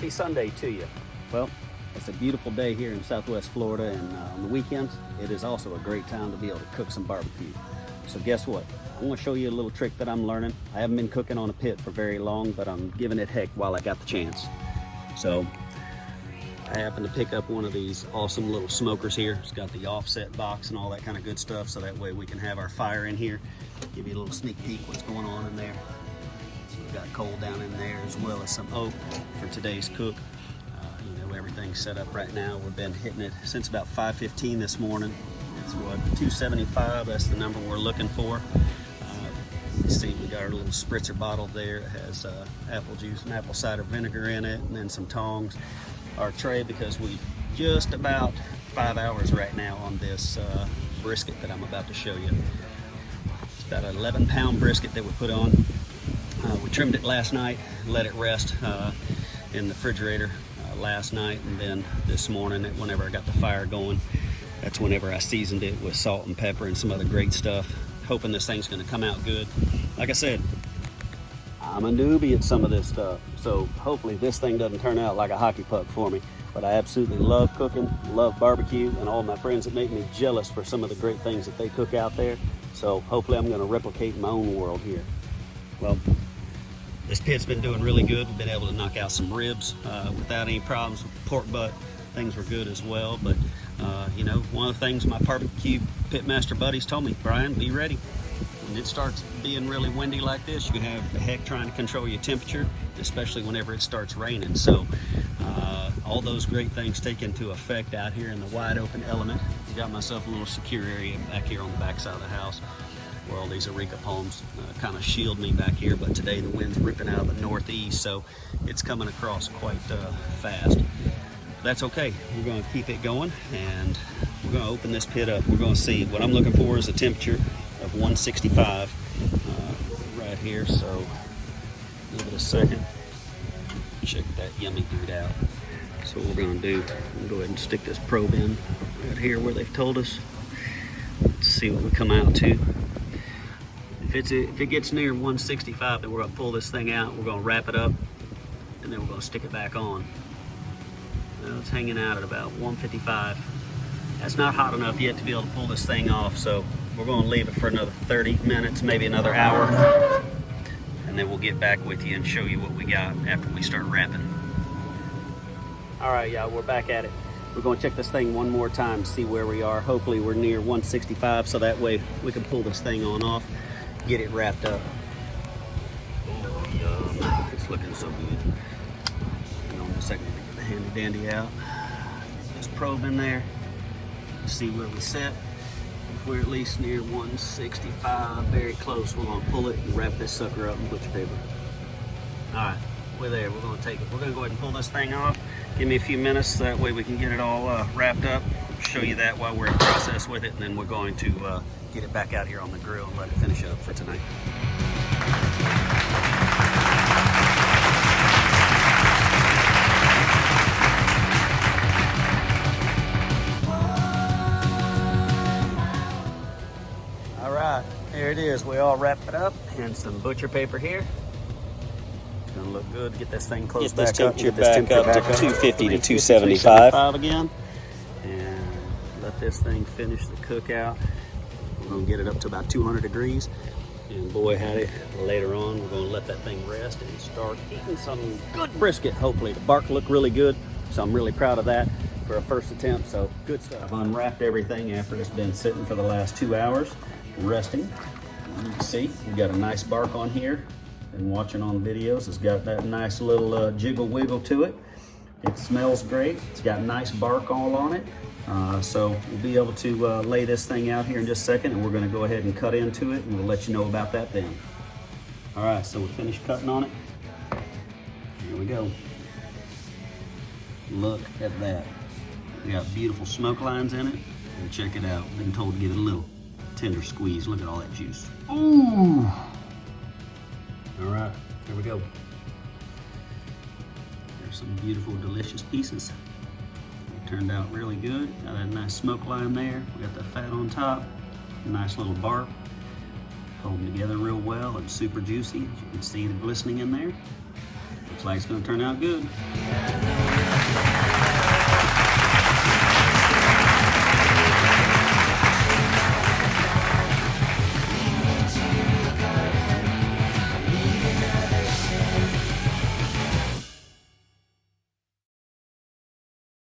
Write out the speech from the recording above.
happy Sunday to you. Well, it's a beautiful day here in Southwest Florida, and on the weekends, it is also a great time to be able to cook some barbecue. So guess what? I'm gonna show you a little trick that I'm learning. I haven't been cooking on a pit for very long, but I'm giving it heck while I got the chance. So I happened to pick up one of these awesome little smokers here. It's got the offset box and all that kind of good stuff, so that way we can have our fire in here. Give you a little sneak peek what's going on in there. We've got coal down in there, as well as some oak for today's cook. You know, everything's set up right now. We've been hitting it since about 5:15 this morning. It's what, 275, that's the number we're looking for. You see we got our little spritzer bottle there. It has apple juice and apple cider vinegar in it, and then some tongs. Our tray, because we've just about 5 hours right now on this brisket that I'm about to show you. It's about an 11-pound brisket that we put on. We trimmed it last night, let it rest in the refrigerator last night, and then this morning, whenever I got the fire going, that's whenever I seasoned it with salt and pepper and some other great stuff, hoping this thing's gonna come out good. Like I said, I'm a newbie at some of this stuff, so hopefully this thing doesn't turn out like a hockey puck for me. But I absolutely love cooking, love barbecue, and all my friends that make me jealous for some of the great things that they cook out there. So hopefully I'm gonna replicate my own world here. Well, this pit's been doing really good. We've been able to knock out some ribs without any problems. With the pork butt, things were good as well. But you know, one of the things my barbecue pitmaster buddies told me, Brian, be ready. When it starts being really windy like this, you can have the heck trying to control your temperature, especially whenever it starts raining. So all those great things take into effect out here in the wide open element. I got myself a little secure area back here on the back side of the house where all these areca palms kind of shield me back here, but today the wind's ripping out of the northeast, so it's coming across quite fast. That's okay. We're going to keep it going, and we're going to open this pit up. We're going to see. What I'm looking for is a temperature of 165 right here, so give it a second. Check that yummy dude out. So what we're going to do, we'll go ahead and stick this probe in right here where they've told us. Let's see what we come out to. If it gets near 165, then we're going to pull this thing out. We're going to wrap it up, and then we're going to stick it back on. Well, it's hanging out at about 155. That's not hot enough yet to be able to pull this thing off, so we're going to leave it for another 30 minutes, maybe another hour, and then we'll get back with you and show you what we got after we start wrapping. All right, y'all, we're back at it. We're going to check this thing one more time, see where we are. Hopefully we're near 165, so that way we can pull this thing on off, get it wrapped up. Oh, yum. It's looking so good. Hang on a second, get the handy dandy out. Just probe in there, see where we set. If we're at least near 165, very close, we're going to pull it and wrap this sucker up in butcher paper. All right, we're there. We're going to take it. We're going to go ahead and pull this thing off. Give me a few minutes, so that way we can get it all wrapped up. Show you that while we're in process with it, and then we're going to get it back out here on the grill and let it finish up for tonight. All right, here it is. We all wrapped it up, and some butcher paper here. Gonna look good. Get this thing closed back up. Get this temperature back up to 250 to 275 again, and let this thing finish the cookout. We're gonna get it up to about 200 degrees, and boy howdy, later on we're gonna let that thing rest and start eating some good brisket. Hopefully the bark looked really good, so I'm really proud of that for a first attempt. So good stuff. I've unwrapped everything after it's been sitting for the last 2 hours resting. You can see we got a nice bark on here. And watching on the videos, it's got that nice little jiggle wiggle to it. It smells great. It's got nice bark all on it. So we'll be able to lay this thing out here in just a second, and we're going to go ahead and cut into it, and we'll let you know about that then. All right, so we finished cutting on it. Here we go. Look at that. We got beautiful smoke lines in it. And check it out. Been told to give it a little tender squeeze. Look at all that juice. Ooh! All right, here we go. There's some beautiful, delicious pieces. It turned out really good. Got that nice smoke line there. We got the fat on top. Nice little bark. Hold them together real well and super juicy. As you can see the glistening in there. Looks like it's gonna turn out good.